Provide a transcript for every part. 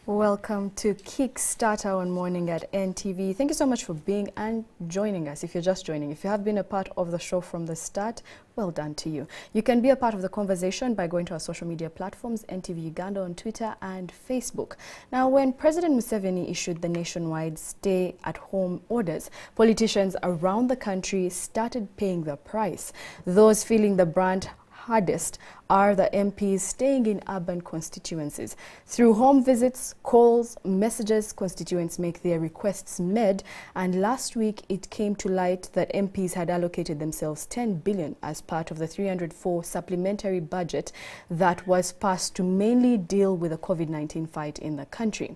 Welcome to Kickstart Our Morning at NTV. Thank you so much for being and joining us. If you're just joining, if you have been a part of the show from the start, well done to you. You can be a part of the conversation by going to our social media platforms, NTV Uganda on Twitter and Facebook. Now, when President Museveni issued the nationwide stay-at-home orders, politicians around the country started paying the price. Those feeling the brunt hardest are the MPs staying in urban constituencies. Through home visits, calls, messages, constituents make their requests made, and last week it came to light that MPs had allocated themselves 10 billion as part of the 304 supplementary budget that was passed to mainly deal with the COVID-19 fight in the country.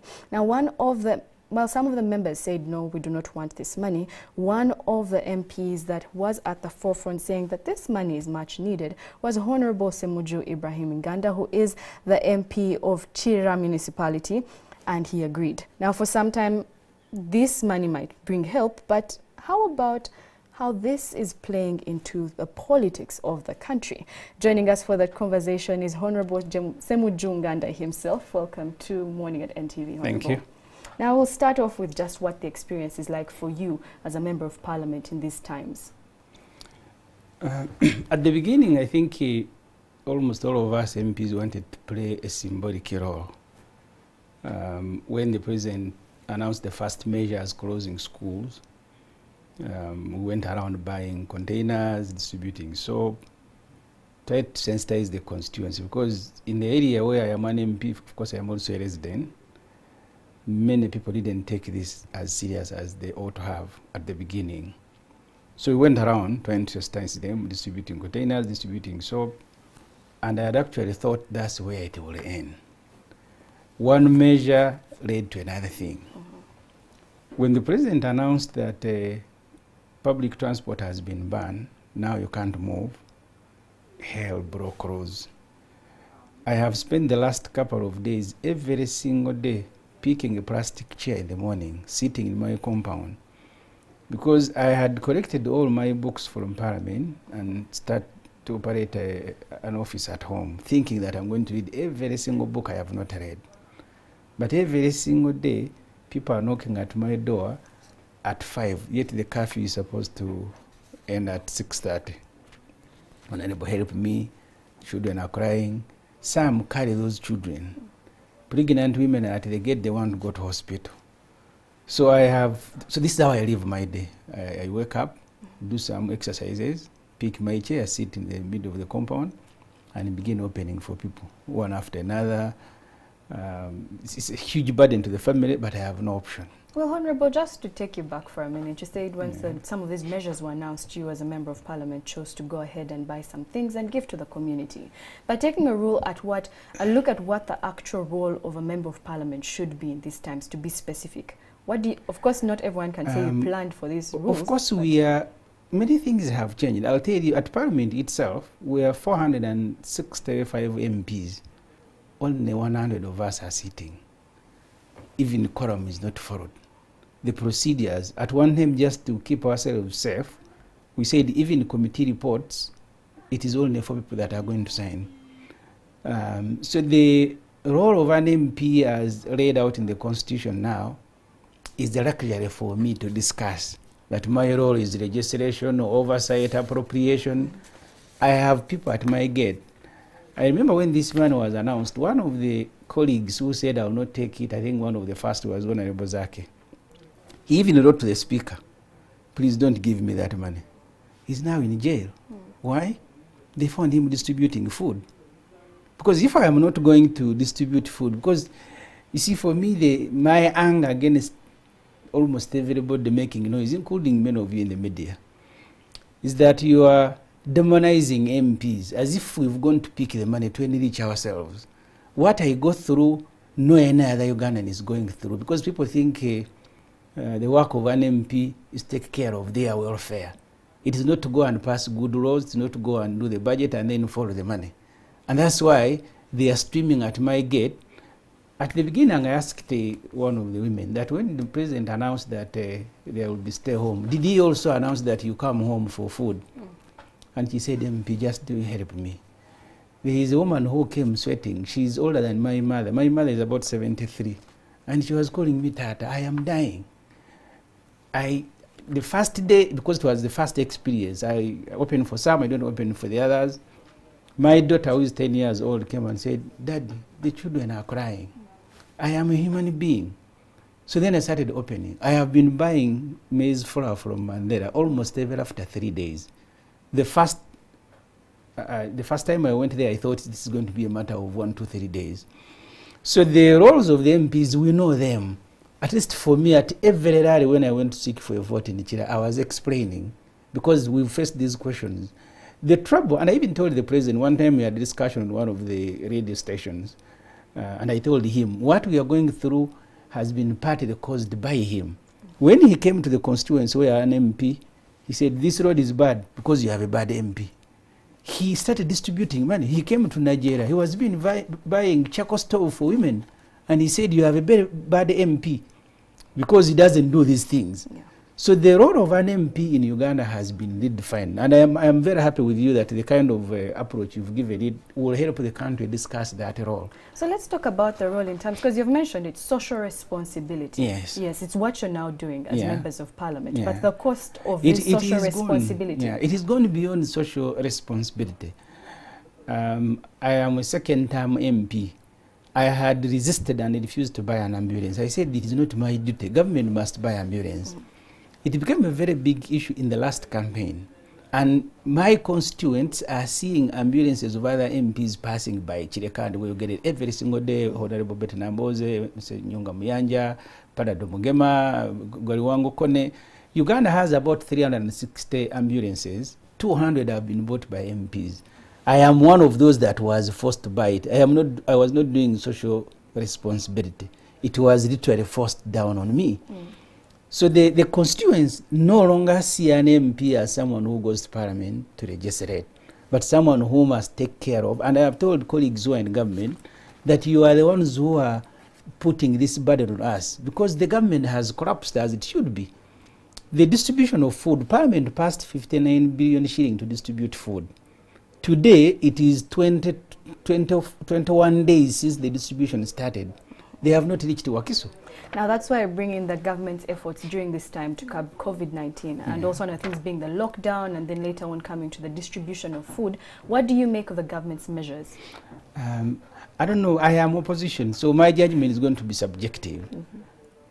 Now, some of the members said, no, we do not want this money. One of the MPs that was at the forefront saying that this money is much needed was Honorable Ssemuju Ibrahim Nganda, who is the MP of Chira municipality, and he agreed. Now, for some time, this money might bring help, but how about how this is playing into the politics of the country? Joining us for that conversation is Honorable Ssemuju Nganda himself. Welcome to Morning at NTV, Honorable. Thank you. Now we'll start off with just what the experience is like for you as a member of parliament in these times. At the beginning, I think almost all of us MPs wanted to play a symbolic role. When the president announced the first measures closing schools, we went around buying containers, distributing soap, tried to sensitize the constituency, because in the area where I am an MP, of course I am also a resident, many people didn't take this as serious as they ought to have at the beginning. So we went around trying to sensitize them, distributing containers, distributing soap, and I had actually thought that's where it will end. One measure led to another thing. When the president announced that public transport has been banned, now you can't move, hell broke loose. I have spent the last couple of days, every single day, picking a plastic chair in the morning, sitting in my compound, because I had collected all my books from Parliament and start to operate an office at home, thinking that I'm going to read every single book I have not read. But every single day, people are knocking at my door at 5, yet the curfew is supposed to end at 6:30. Honorable, help me, children are crying. Some carry those children. Pregnant women at the gate, they want to go to hospital. So this is how I live my day. I wake up, do some exercises, pick my chair, sit in the middle of the compound, and begin opening for people, one after another. It's a huge burden to the family, but I have no option. Well, Honorable, just to take you back for a minute, you said once some of these measures were announced, you as a member of parliament chose to go ahead and buy some things and give to the community. But taking a look at what the actual role of a member of parliament should be in these times, to be specific, of course, not everyone can say you planned for these rules. Of course, many things have changed. I'll tell you, at parliament itself, we are 465 MPs. Only 100 of us are sitting. Even quorum is not followed. The procedures, at one time, just to keep ourselves safe, we said even committee reports, it is only 4 people that are going to sign. So the role of an MP as laid out in the Constitution now is the luxury for me to discuss. That my role is legislation, oversight, appropriation. I have people at my gate. I remember when this man was announced, one of the colleagues who said I will not take it, I think one of the first was Honorable Zake. He even wrote to the speaker, please don't give me that money. He's now in jail. Why? They found him distributing food. Because if I am not going to distribute food, because you see, for me, my anger against almost everybody making noise, including many of you in the media, is that you are demonizing MPs as if we've gone to pick the money to enrich ourselves. What I go through, no any other Ugandan is going through, because people think the work of an MP is to take care of their welfare. It is not to go and pass good laws, it's not to go and do the budget and then follow the money. And that's why they are streaming at my gate. At the beginning, I asked one of the women that when the president announced that there will be stay home, did he also announce that you come home for food? And she said, MP, just do help me. There is a woman who came sweating. She's older than my mother. My mother is about 73. And she was calling me Tata, I am dying. The first day, because it was the first experience, I opened for some, I don't open for the others. My daughter, who is 10 years old, came and said, Daddy, the children are crying. I am a human being. So then I started opening. I have been buying maize flour from Mandela almost ever after 3 days. The first time I went there, I thought this is going to be a matter of 1 to 3 days. So the roles of the MPs, we know them. At least for me, at every rally when I went to seek for a vote in Chile, I was explaining, because we faced these questions. The trouble, and I even told the president, one time we had a discussion on one of the radio stations, and I told him, what we are going through has been partly caused by him. When he came to the constituency where an MP, he said, this road is bad because you have a bad MP. He started distributing money. He came to Nigeria. He was buying charcoal stove for women. And he said, you have a very bad MP because he doesn't do these things. Yeah. So the role of an MP in Uganda has been redefined. And I am very happy with you that the kind of approach you've given it will help the country discuss that role. So let's talk about the role in terms, because you've mentioned it's social responsibility. Yes. Yes, it's what you're now doing as members of parliament. Yeah. But the cost of this social responsibility. It is going beyond social responsibility. I am a second-term MP. I had resisted and refused to buy an ambulance. I said, it is not my duty. Government must buy ambulance. It became a very big issue in the last campaign. And my constituents are seeing ambulances of other MPs passing by Chilekandi. We get it every single day. Honorable Betty Namboze, Nyonga Muyanja, Padado Mugema, Goliwango Kone. Uganda has about 360 ambulances. 200 have been bought by MPs. I am one of those that was forced to buy it. I was not doing social responsibility. It was literally forced down on me. So the constituents no longer see an MP as someone who goes to parliament to legislate, but someone who must take care of. And I have told colleagues who are in government that you are the ones who are putting this burden on us, because the government has collapsed as it should be. The distribution of food, Parliament passed 59 billion shilling to distribute food. Today, it is 21 days since the distribution started. They have not reached Wakiso. Now, that's why I bring in the government's efforts during this time to curb COVID-19, and also one of the things being the lockdown, and then later on coming to the distribution of food. What do you make of the government's measures? I don't know. I am opposition, so my judgment is going to be subjective.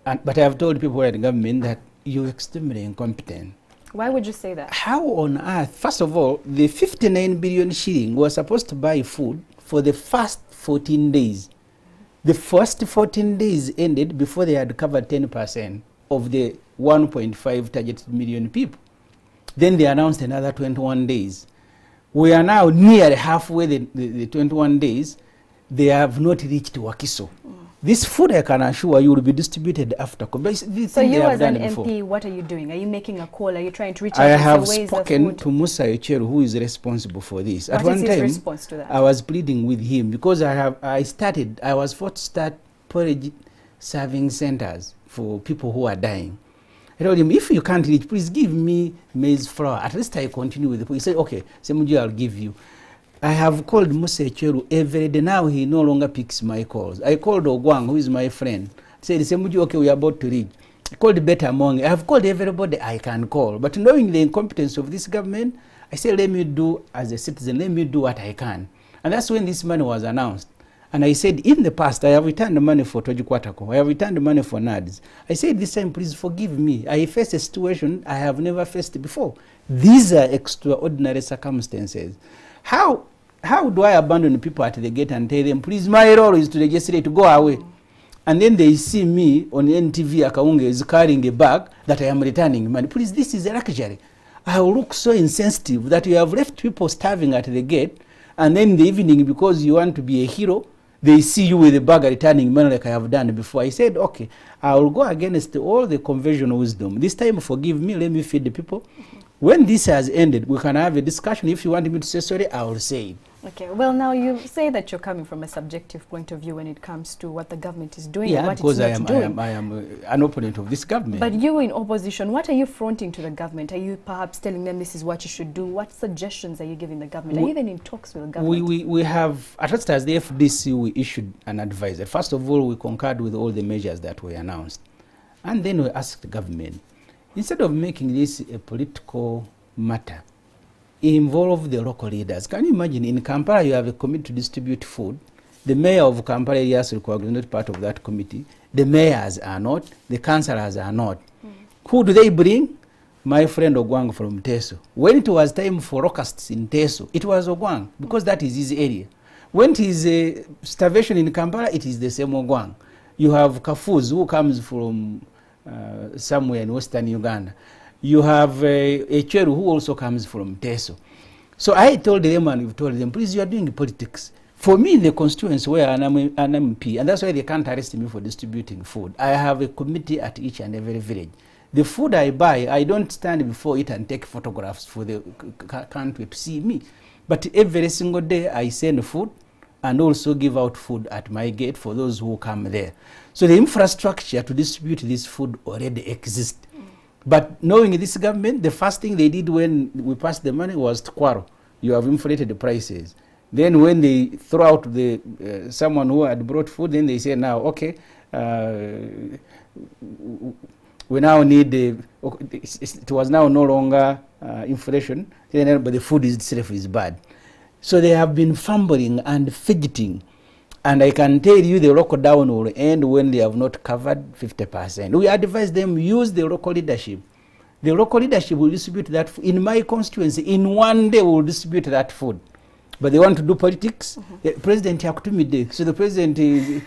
But I have told people in the government that you're extremely incompetent. Why would you say that? How on earth? First of all, the 59 billion shilling was supposed to buy food for the first 14 days. The first 14 days ended before they had covered 10% of the 1.5 targeted million people. Then they announced another 21 days. We are now near halfway the 21 days. They have not reached Wakiso. This food, I can assure you, will be distributed after. So you as an MP, what are you doing? Are you making a call? Are you trying to reach out? I have spoken to Musa Yocheru, who is responsible for this. At one time, response to that? I was pleading with him because I was forced to start porridge serving centers for people who are dying. I told him, if you can't reach, please give me maize flour. At least I continue with it. He said, okay, Ssemuju, I'll give you. I have called Musa Yocheru every day. Now he no longer picks my calls. I called Ogwang, who is my friend. Said, Ssemuju, okay, we are about to reach. I called Better Among. I have called everybody I can call. But knowing the incompetence of this government, I said, let me do, as a citizen, let me do what I can. And that's when this money was announced. And I said, in the past, I have returned the money for Tojikwatako. I have returned the money for NADS. I said, this time, please forgive me. I faced a situation I have never faced before. These are extraordinary circumstances. How do I abandon people at the gate and tell them, please, my role is to legislate, to go away? And then they see me on NTV, Akaunge is carrying a bag that I am returning money. Please, this is a luxury. I will look so insensitive that you have left people starving at the gate, and then in the evening, because you want to be a hero, they see you with a bag returning money like I have done before. I said, okay, I will go against all the conventional wisdom. This time, forgive me, let me feed the people. When this has ended, we can have a discussion. If you want me to say sorry, I will say it. Okay, well, now you say that you're coming from a subjective point of view when it comes to what the government is doing and what because it's not doing. I am an opponent of this government. But you in opposition, what are you fronting to the government? Are you perhaps telling them this is what you should do? What suggestions are you giving the government? Are you even in talks with the government? We have, at first as the FDC, we issued an advisory. First of all, we concurred with all the measures that were announced. And then we asked the government, instead of making this a political matter, involve the local leaders. Can you imagine, in Kampala you have a committee to distribute food. The mayor of Kampala area is not part of that committee. The mayors are not. The councillors are not. Who do they bring? My friend Ogwang from Teso. When it was time for locusts in Teso, it was Ogwang, because that is his area. When it is starvation in Kampala, it is the same Ogwang. You have Kafuz, who comes from somewhere in western Uganda. You have Echeru, who also comes from Teso. So I told them, and we've told them, please, you are doing politics. For me, in the constituency where I'm an MP, and that's why they can't arrest me for distributing food, I have a committee at each and every village. The food I buy, I don't stand before it and take photographs for the country to see me. But every single day, I send food and also give out food at my gate for those who come there. So the infrastructure to distribute this food already exists. But knowing this government, the first thing they did when we passed the money was to quarrel. You have inflated the prices. Then when they throw out the someone who had brought food, then they say now, okay, we now need it was now no longer inflation, but the food itself is bad. So they have been fumbling and fidgeting. And I can tell you the lockdown will end when they have not covered 50%. We advise them use the local leadership. The local leadership will distribute that food. In my constituency, in one day we will distribute that food. But they want to do politics. The president Yakutumide. So the president is,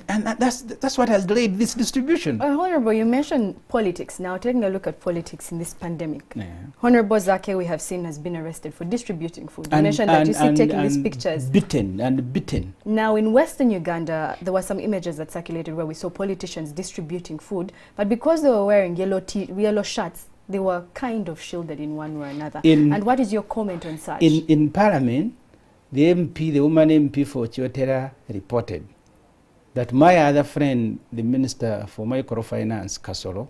and that's what has delayed this distribution. Honorable, you mentioned politics. Now, taking a look at politics in this pandemic. Yeah. Honorable Zake, we have seen, has been arrested for distributing food. You mentioned that you see taking these pictures. Beaten. Now, in Western Uganda, there were some images that circulated where we saw politicians distributing food, but because they were wearing yellow shirts, they were kind of shielded in one way or another. And what is your comment on such? In Parliament, the woman MP for Chiotera reported that my other friend, the Minister for Microfinance, Kasoro,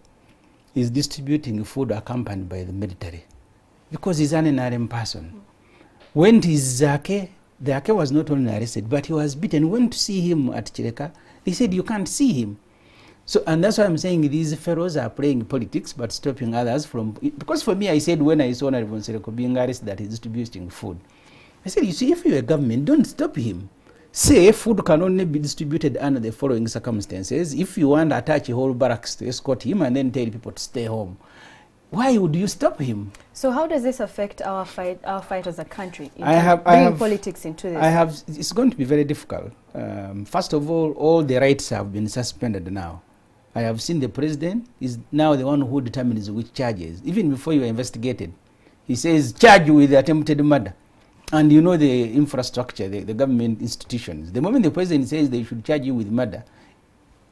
is distributing food accompanied by the military because he's an NRM person. When it is Zake, Zake was not only arrested, but he was beaten. Went to see him at Chireka, they said you can't see him. So, and that's why I'm saying these fellows are playing politics, but stopping others from, because for me, I said when I saw Honorable Nsereko being arrested that he's distributing food, I said, you see, if you're a government, don't stop him. Say food can only be distributed under the following circumstances. If you want to attach a whole barracks to escort him and then tell people to stay home, why would you stop him? So how does this affect our fight as a country? Bringing politics into this. It's going to be very difficult. First of all the rights have been suspended now. I have seen the president is now the one who determines which charges. Even before you are investigated, he says charge you with attempted murder. And you know the infrastructure, the government institutions. The moment the president says they should charge you with murder,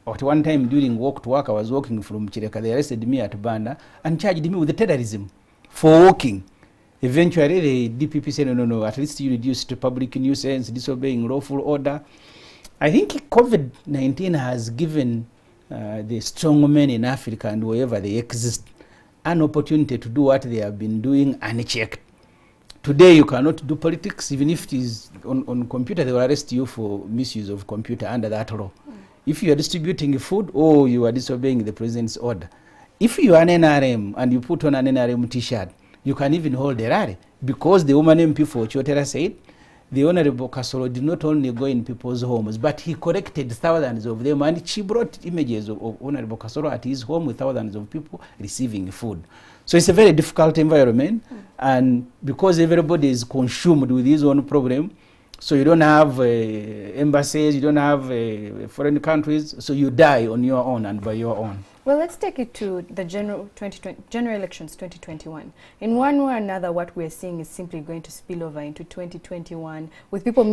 at one time during walk to work, I was walking from Chireka, they arrested me at Banda and charged me with terrorism for walking. Eventually the DPP said, no, at least you reduced public nuisance, disobeying lawful order. I think COVID-19 has given the strong men in Africa and wherever they exist an opportunity to do what they have been doing unchecked. Today you cannot do politics, even if it is on computer, they will arrest you for misuse of computer under that law. If you are distributing food or you are disobeying the president's order. If you are an NRM and you put on an NRM t-shirt, you can even hold a rally. Because the woman MP for Chiotera said, the Honorable Kasolo did not only go in people's homes, but he collected thousands of them, and she brought images of Honorable Kasolo at his home with thousands of people receiving food. So it's a very difficult environment, and because everybody is consumed with his own problem, so you don't have embassies, you don't have foreign countries, so you die on your own and by your own. Well, let's take it to the general elections 2021. In one way or another, what we're seeing is simply going to spill over into 2021 with people,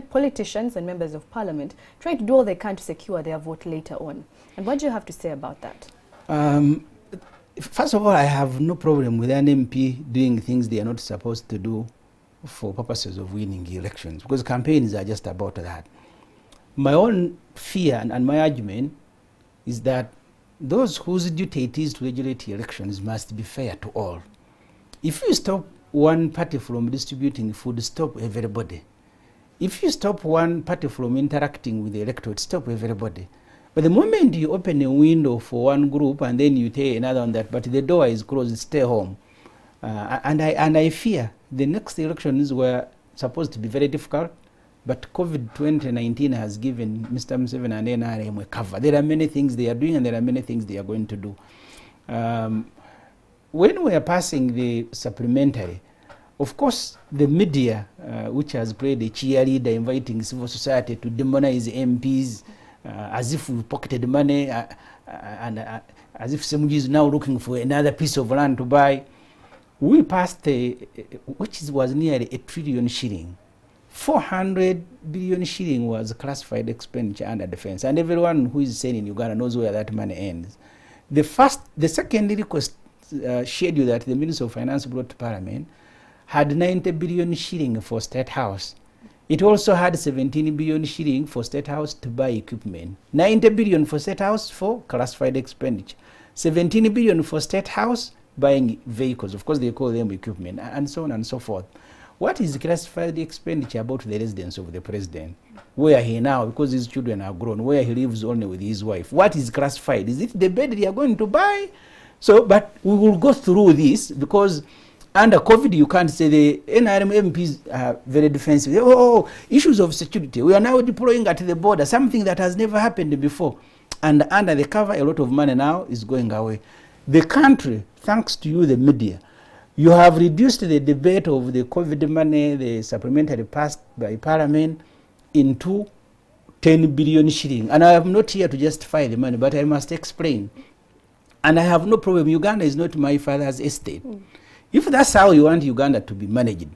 politicians and members of parliament trying to do all they can to secure their vote later on. And what do you have to say about that? First of all, I have no problem with an MP doing things they are not supposed to do for purposes of winning elections, because campaigns are just about that. My own fear and my argument is that those whose duty it is to regulate elections must be fair to all. If you stop one party from distributing food, stop everybody. If you stop one party from interacting with the electorate, stop everybody. But the moment you open a window for one group and then you tell another on that, but the door is closed, stay home. And I fear the next elections were supposed to be very difficult, but COVID 2019 has given Mr. Museveni and NRM a cover. There are many things they are doing and there are many things they are going to do. When we are passing the supplementary, of course, the media, which has played a cheerleader, inviting civil society to demonize MPs as if we pocketed money and as if Ssemuju is now looking for another piece of land to buy. We passed, which was nearly $1 trillion shilling. 400 billion shilling was classified expenditure under defense, and everyone who is sane in Uganda knows where that money ends. The second request schedule that the Minister of Finance brought to Parliament had 90 billion shilling for State House. It also had 17 billion shilling for State House to buy equipment. 90 billion for State House for classified expenditure. 17 billion for State House buying vehicles. Of course, they call them equipment, and so on and so forth. What is classified expenditure about the residence of the president? Where he now, because his children are grown, where he lives only with his wife. What is classified? Is it the bed they are going to buy? So, but we will go through this, because under COVID, you can't say the NRM MPs are very defensive. Oh, issues of security. We are now deploying at the border, something that has never happened before. And under the cover, a lot of money now is going away. The country, thanks to you, the media, you have reduced the debate of the COVID money, the supplementary passed by Parliament, into 10 billion shilling. And I am not here to justify the money, but I must explain. And I have no problem. Uganda is not my father's estate. If that's how you want Uganda to be managed,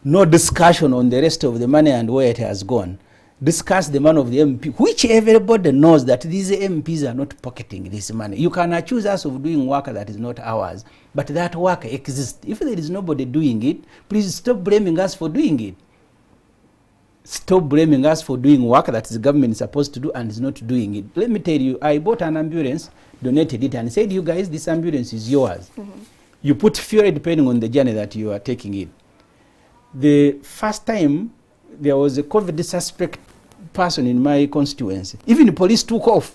no discussion on the rest of the money and where it has gone. Discuss the money of the MP, which everybody knows that these MPs are not pocketing this money. You can accuse us of doing work that is not ours, but that work exists. If there is nobody doing it, please stop blaming us for doing it. Stop blaming us for doing work that the government is supposed to do and is not doing it. Let me tell you, I bought an ambulance, donated it, and said, you guys, this ambulance is yours. You put fuel depending on the journey that you are taking it. The first time there was a COVID suspect person in my constituency, even the police took off.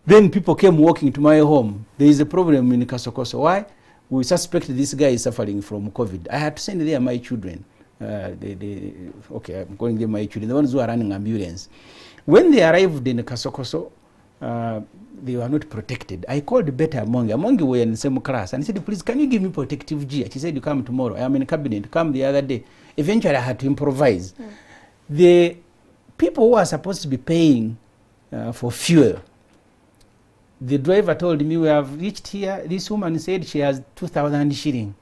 Then people came walking to my home. There is a problem in Kasokoso. Why? We suspect this guy is suffering from COVID. I had to send there my children. Okay, I'm going there my children, the ones who are running ambulance. When they arrived in Kasokoso, they were not protected. I called Beta Amongi. Amongi were in the same class. And I said, please, can you give me protective gear? She said, you come tomorrow. I am in cabinet. Come the other day. Eventually, I had to improvise. The people who are supposed to be paying for fuel, the driver told me, we have reached here. This woman said she has 2,000 shilling.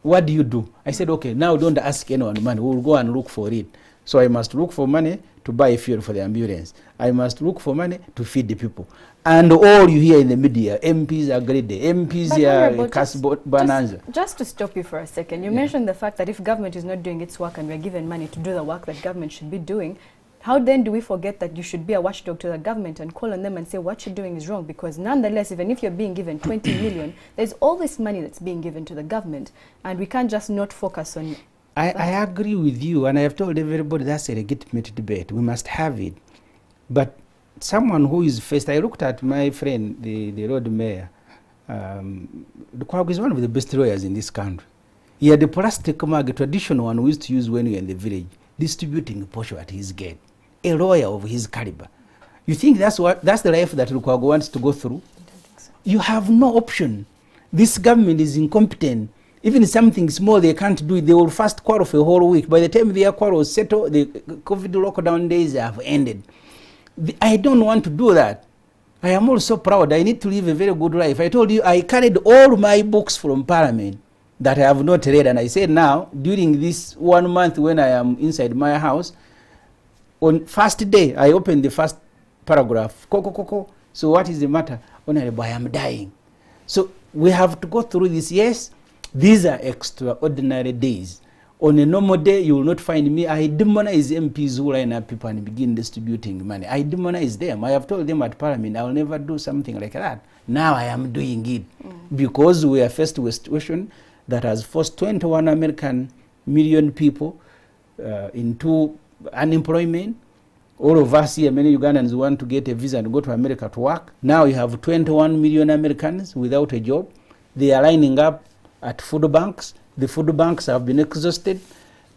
What do you do? I said, okay, now don't ask anyone money. We'll go and look for it. So I must look for money to buy fuel for the ambulance. I must look for money to feed the people. And all you hear in the media, MPs are greedy. MPs are cast bonanza. Just to stop you for a second, you mentioned the fact that if government is not doing its work and we're given money to do the work that government should be doing, how then do we forget that you should be a watchdog to the government and call on them and say what you're doing is wrong? Because nonetheless, even if you're being given 20 million, there's all this money that's being given to the government, and we can't just not focus on I agree with you, and I have told everybody that's a legitimate debate. We must have it. But someone who is faced, I looked at my friend, the road mayor. Lukwago is one of the best lawyers in this country. He had a plastic mug, a traditional one we used to use when we were in the village, distributing posho at his gate. A lawyer of his caliber. You think that's the life that Lukwago wants to go through? I don't think so. You have no option. This government is incompetent. Even something small they can't do it, they will first quarrel for a whole week. By the time their quarrel settle, the COVID lockdown days have ended. I don't want to do that. I am also proud. I need to live a very good life. I told you I carried all my books from Parliament that I have not read, and I said now, during this 1 month when I am inside my house, on first day, I opened the first paragraph. So what is the matter? Honorable, I am dying. So we have to go through this. Yes, these are extraordinary days. On a normal day, you will not find me. I demonize MPs who line up people and begin distributing money. I demonize them. I have told them at Parliament, I will never do something like that. Now I am doing it because we are faced with a situation that has forced 21 million people into unemployment. All of us here, many Ugandans want to get a visa and go to America to work. Now you have 21 million Americans without a job. They are lining up at food banks. The food banks have been exhausted.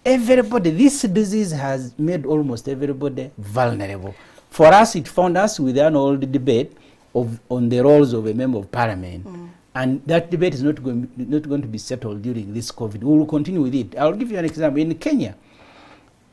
Everybody, this disease has made almost everybody vulnerable. For us, it found us with an old debate on the roles of a member of parliament. And that debate is not going to be settled during this COVID. We will continue with it. I'll give you an example. In Kenya,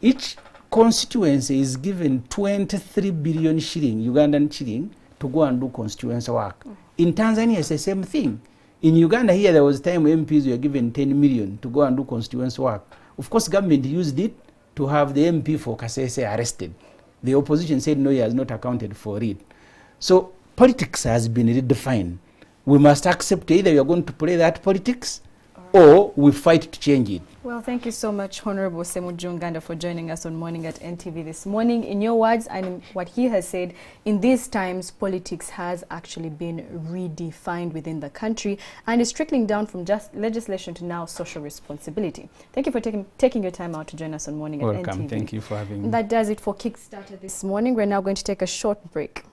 each constituency is given 23 billion shilling, Ugandan shilling, to go and do constituency work. In Tanzania, it's the same thing. In Uganda here, there was a time when MPs were given 10 million to go and do constituency work. Of course, government used it to have the MP for Kasese arrested. The opposition said no, he has not accounted for it. So politics has been redefined. We must accept either we are going to play that politics or we fight to change it. Well, thank you so much, Honorable Ssemuju Nganda, for joining us on Morning at NTV this morning. In your words and what he has said, in these times, politics has actually been redefined within the country and is trickling down from just legislation to now social responsibility. Thank you for taking your time out to join us on Morning at NTV. Welcome. Thank you for having me. That does it for Kickstarter this morning. We're now going to take a short break.